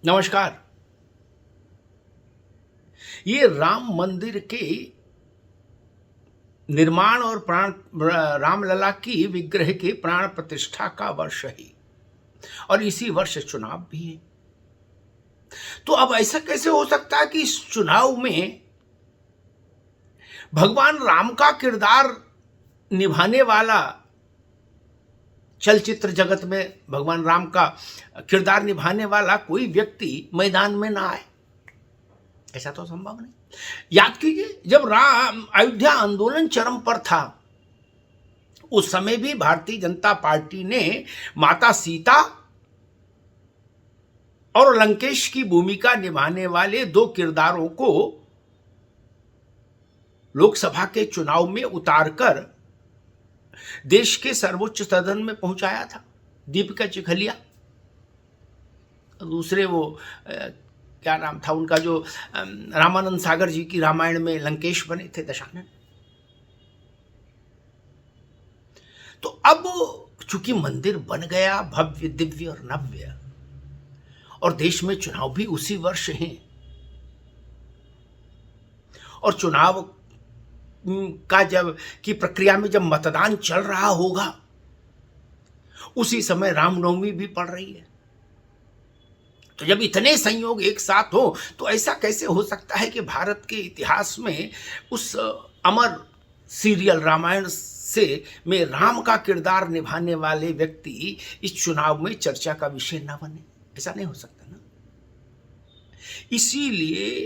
नमस्कार। ये राम मंदिर के निर्माण और प्राण रामलला की विग्रह के प्राण प्रतिष्ठा का वर्ष है और इसी वर्ष चुनाव भी है। तो अब ऐसा कैसे हो सकता है कि इस चुनाव में भगवान राम का किरदार निभाने वाला, चलचित्र जगत में भगवान राम का किरदार निभाने वाला कोई व्यक्ति मैदान में ना आए? ऐसा तो संभव नहीं। याद कीजिए, जब राम अयोध्या आंदोलन चरम पर था, उस समय भी भारतीय जनता पार्टी ने माता सीता और लंकेश की भूमिका निभाने वाले दो किरदारों को लोकसभा के चुनाव में उतारकर देश के सर्वोच्च सदन में पहुंचाया था। दीपिका चिखलिया, दूसरे वो क्या नाम था उनका, जो रामानंद सागर जी की रामायण में लंकेश बने थे, दशानन। तो अब चूंकि मंदिर बन गया भव्य दिव्य और नव्य, और देश में चुनाव भी उसी वर्ष हैं, और चुनाव का जब की प्रक्रिया में जब मतदान चल रहा होगा, उसी समय रामनवमी भी पड़ रही है। तो जब इतने संयोग एक साथ हो, तो ऐसा कैसे हो सकता है कि भारत के इतिहास में उस अमर सीरियल रामायण से में राम का किरदार निभाने वाले व्यक्ति इस चुनाव में चर्चा का विषय ना बने? ऐसा नहीं हो सकता ना। इसीलिए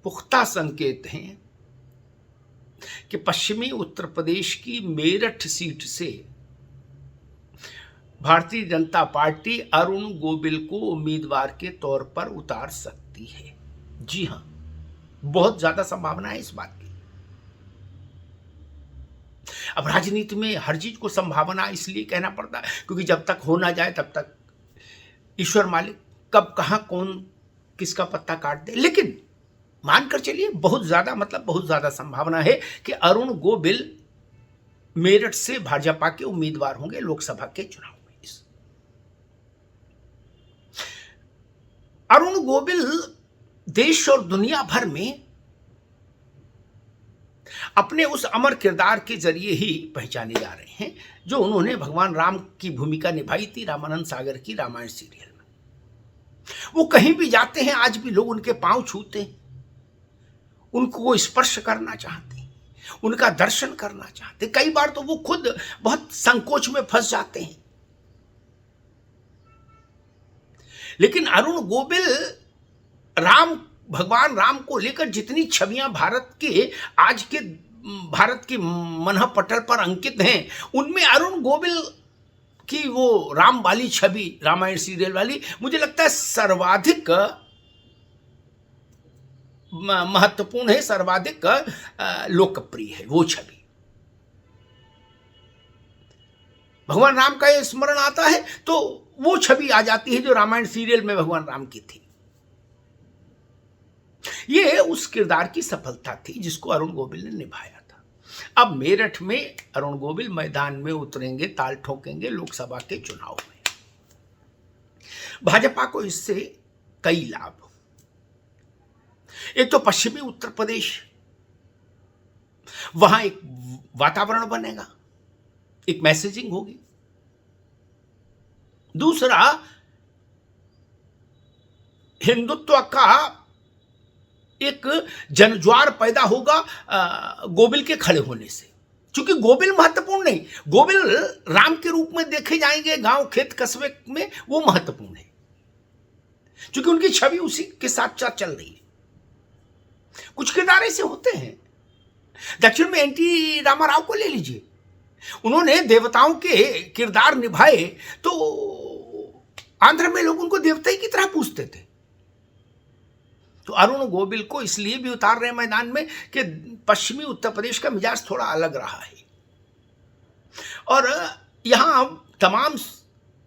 पुख्ता संकेत हैं कि पश्चिमी उत्तर प्रदेश की मेरठ सीट से भारतीय जनता पार्टी अरुण गोविल को उम्मीदवार के तौर पर उतार सकती है। जी हां, बहुत ज्यादा संभावना है इस बात की। अब राजनीति में हर चीज को संभावना इसलिए कहना पड़ता है क्योंकि जब तक हो ना जाए तब तक ईश्वर मालिक कब कहां कौन किसका पत्ता काट दे। लेकिन मानकर चलिए, बहुत ज्यादा संभावना है कि अरुण गोविल मेरठ से भाजपा के उम्मीदवार होंगे लोकसभा के चुनाव में। अरुण गोविल देश और दुनिया भर में अपने उस अमर किरदार के जरिए ही पहचाने जा रहे हैं जो उन्होंने भगवान राम की भूमिका निभाई थी रामानंद सागर की रामायण सीरियल में। वो कहीं भी जाते हैं, आज भी लोग उनके पांव छूते हैं, उनको स्पर्श करना चाहते हैं, उनका दर्शन करना चाहते हैं। कई बार तो वो खुद बहुत संकोच में फंस जाते हैं। लेकिन अरुण गोविल भगवान राम को लेकर जितनी छवियां भारत के मनह पटल पर अंकित हैं, उनमें अरुण गोविल की वो राम वाली छवि, रामायण सीरियल वाली, मुझे लगता है सर्वाधिक महत्वपूर्ण है, सर्वाधिक लोकप्रिय है वो छवि। भगवान राम का ये स्मरण आता है तो वो छवि आ जाती है जो रामायण सीरियल में भगवान राम की थी। ये उस किरदार की सफलता थी जिसको अरुण गोविल ने निभाया था। अब मेरठ में अरुण गोविल मैदान में उतरेंगे, ताल ठोकेंगे लोकसभा के चुनाव में। भाजपा को इससे कई लाभ। एक तो पश्चिमी उत्तर प्रदेश, वहां एक वातावरण बनेगा, एक मैसेजिंग होगी। दूसरा, हिंदुत्व का एक जनज्वार पैदा होगा गोविल के खड़े होने से। क्योंकि गोविल महत्वपूर्ण नहीं, गोविल राम के रूप में देखे जाएंगे गांव खेत कस्बे में, वो महत्वपूर्ण है क्योंकि उनकी छवि उसी के साथ साथ चल रही है। कुछ किरदार ऐसे होते हैं, दक्षिण में एनटी रामाराव को ले लीजिए, उन्होंने देवताओं के किरदार निभाए तो आंध्र में लोग उनको देवता ही की तरह पूजते थे। तो अरुण गोविल को इसलिए भी उतार रहे मैदान में कि पश्चिमी उत्तर प्रदेश का मिजाज थोड़ा अलग रहा है, और यहां तमाम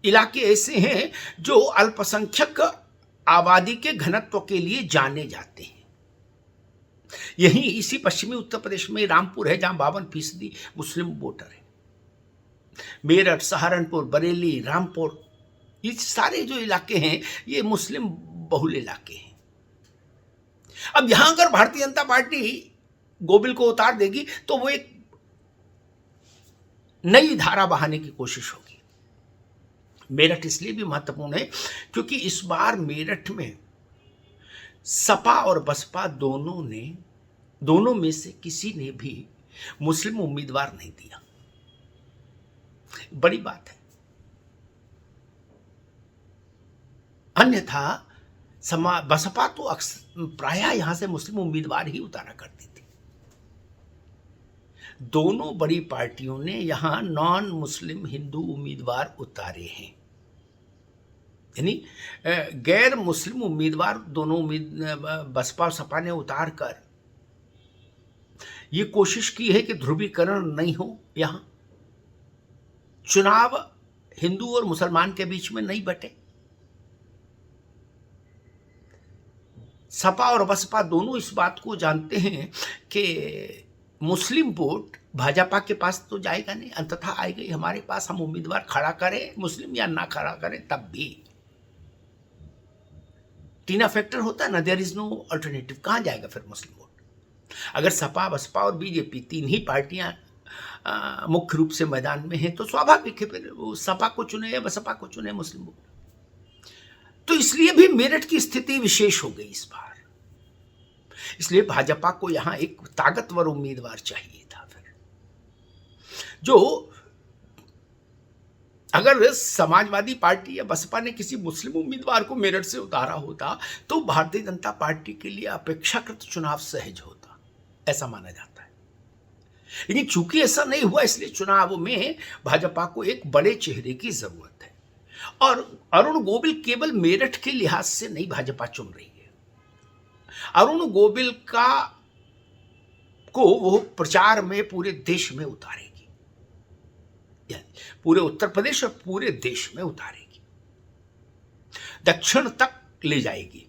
इलाके ऐसे हैं जो अल्पसंख्यक आबादी के घनत्व के लिए जाने जाते हैं। यही इसी पश्चिमी उत्तर प्रदेश में रामपुर है जहां 52% मुस्लिम वोटर है। मेरठ, सहारनपुर, बरेली, रामपुर, ये सारे जो इलाके हैं ये मुस्लिम बहुल इलाके हैं। अब यहां अगर भारतीय जनता पार्टी गोबिल को उतार देगी तो वो एक नई धारा बहाने की कोशिश होगी। मेरठ इसलिए भी महत्वपूर्ण है क्योंकि इस बार मेरठ में सपा और बसपा दोनों में से किसी ने भी मुस्लिम उम्मीदवार नहीं दिया। बड़ी बात है। अन्यथा बसपा तो प्रायः यहां से मुस्लिम उम्मीदवार ही उतारा करती थी। दोनों बड़ी पार्टियों ने यहां नॉन मुस्लिम हिंदू उम्मीदवार उतारे हैं, यानी गैर मुस्लिम उम्मीदवार दोनों बसपा और सपा ने उतार कर ये कोशिश की है कि ध्रुवीकरण नहीं हो, यहां चुनाव हिंदू और मुसलमान के बीच में नहीं बटे। सपा और बसपा दोनों इस बात को जानते हैं कि मुस्लिम वोट भाजपा के पास तो जाएगा नहीं, अंततः आएगा हमारे पास, हम उम्मीदवार खड़ा करें मुस्लिम या ना खड़ा करें तब भी। टीना फैक्टर होता है ना, देयर इज नो अल्टरनेटिव, कहां जाएगा फिर मुस्लिम वोट? अगर सपा बसपा और बीजेपी तीन ही पार्टियां मुख्य रूप से मैदान में हैं तो स्वाभाविक है फिर वो सपा को चुने या बसपा को चुने मुस्लिम वोट। तो इसलिए भी मेरठ की स्थिति विशेष हो गई इस बार। इसलिए भाजपा को यहां एक ताकतवर उम्मीदवार चाहिए था फिर, जो अगर समाजवादी पार्टी या बसपा ने किसी मुस्लिम उम्मीदवार को मेरठ से उतारा होता तो भारतीय जनता पार्टी के लिए अपेक्षाकृत चुनाव सहज होता, ऐसा माना जाता है। लेकिन चूंकि ऐसा नहीं हुआ इसलिए चुनाव में भाजपा को एक बड़े चेहरे की जरूरत है। और अरुण गोविल केवल मेरठ के लिहाज से नहीं भाजपा चुन रही है। अरुण गोविल को वो प्रचार में पूरे देश में उतारेगी, पूरे उत्तर प्रदेश और पूरे देश में उतारेगी, दक्षिण तक ले जाएगी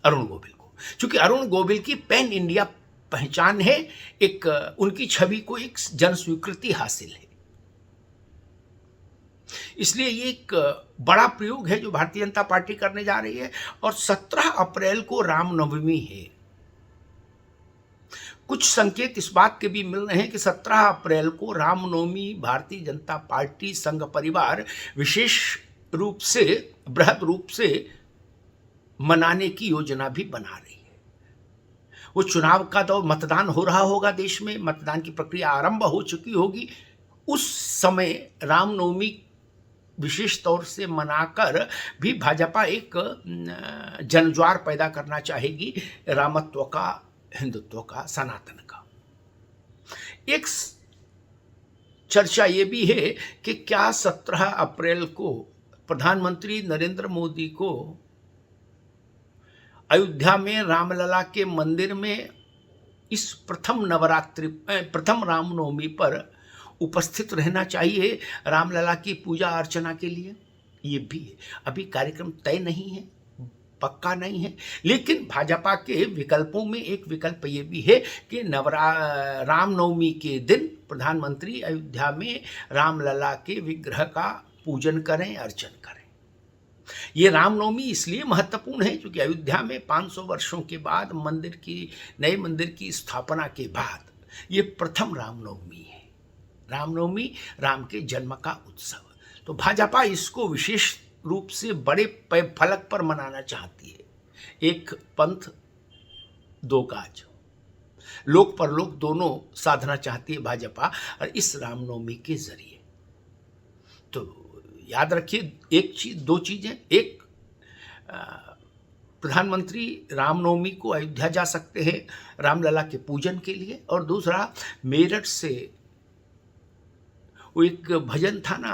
अरुण गोविल को। क्योंकि अरुण गोविल की पैन इंडिया पहचान है, एक उनकी छवि को एक जन स्वीकृति हासिल है। इसलिए ये एक बड़ा प्रयोग है जो भारतीय जनता पार्टी करने जा रही है। और 17 अप्रैल को रामनवमी है। कुछ संकेत इस बात के भी मिल रहे हैं कि 17 अप्रैल को रामनवमी भारतीय जनता पार्टी संघ परिवार विशेष रूप से बृहद रूप से मनाने की योजना भी बना रही है। वो चुनाव का दौर, मतदान हो रहा होगा देश में, मतदान की प्रक्रिया आरंभ हो चुकी होगी, उस समय रामनवमी विशेष तौर से मनाकर भी भाजपा एक जनज्वार पैदा करना चाहेगी, रामत्व का, हिंदुत्व का, सनातन का। एक चर्चा ये भी है कि क्या 17 अप्रैल को प्रधानमंत्री नरेंद्र मोदी को अयोध्या में रामलला के मंदिर में इस प्रथम रामनवमी पर उपस्थित रहना चाहिए रामलला की पूजा अर्चना के लिए। ये भी है, अभी कार्यक्रम तय नहीं है, पक्का नहीं है, लेकिन भाजपा के विकल्पों में एक विकल्प ये भी है कि रामनवमी के दिन प्रधानमंत्री अयोध्या में रामलला के विग्रह का पूजन करें, अर्चन करें। ये रामनवमी इसलिए महत्वपूर्ण है क्योंकि अयोध्या में 500 वर्षों के बाद नए मंदिर की स्थापना के बाद ये प्रथम रामनवमी है। रामनवमी राम के जन्म का उत्सव। तो भाजपा इसको विशेष रूप से बड़े फलक पर मनाना चाहती है। एक पंथ दो काज, लोक परलोक दोनों साधना चाहती है भाजपा, और इस रामनवमी के जरिए। तो याद रखिए दो चीजें, एक प्रधानमंत्री रामनवमी को अयोध्या जा सकते हैं रामलला के पूजन के लिए, और दूसरा मेरठ से वो एक भजन था ना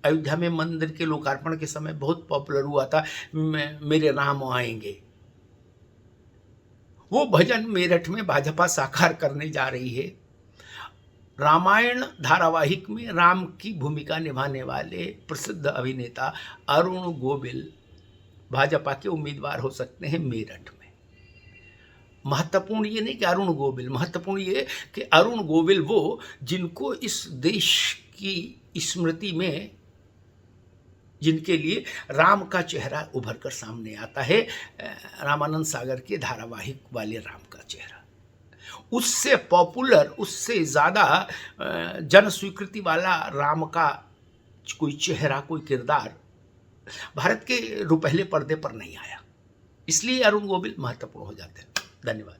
अयोध्या में मंदिर के लोकार्पण के समय बहुत पॉपुलर हुआ था, मेरे राम आएंगे। वो भजन मेरठ में भाजपा साकार करने जा रही है। रामायण धारावाहिक में राम की भूमिका निभाने वाले प्रसिद्ध अभिनेता अरुण गोविल भाजपा के उम्मीदवार हो सकते हैं मेरठ में। महत्वपूर्ण ये नहीं कि अरुण गोविल, महत्वपूर्ण ये कि अरुण गोविल वो जिनको इस देश की स्मृति में जिनके लिए राम का चेहरा उभर कर सामने आता है, रामानंद सागर के धारावाहिक वाले राम का चेहरा। उससे पॉपुलर, उससे ज़्यादा जन स्वीकृति वाला राम का कोई चेहरा, कोई किरदार भारत के रुपहले पर्दे पर नहीं आया। इसलिए अरुण गोविल महत्वपूर्ण हो जाते हैं। धन्यवाद।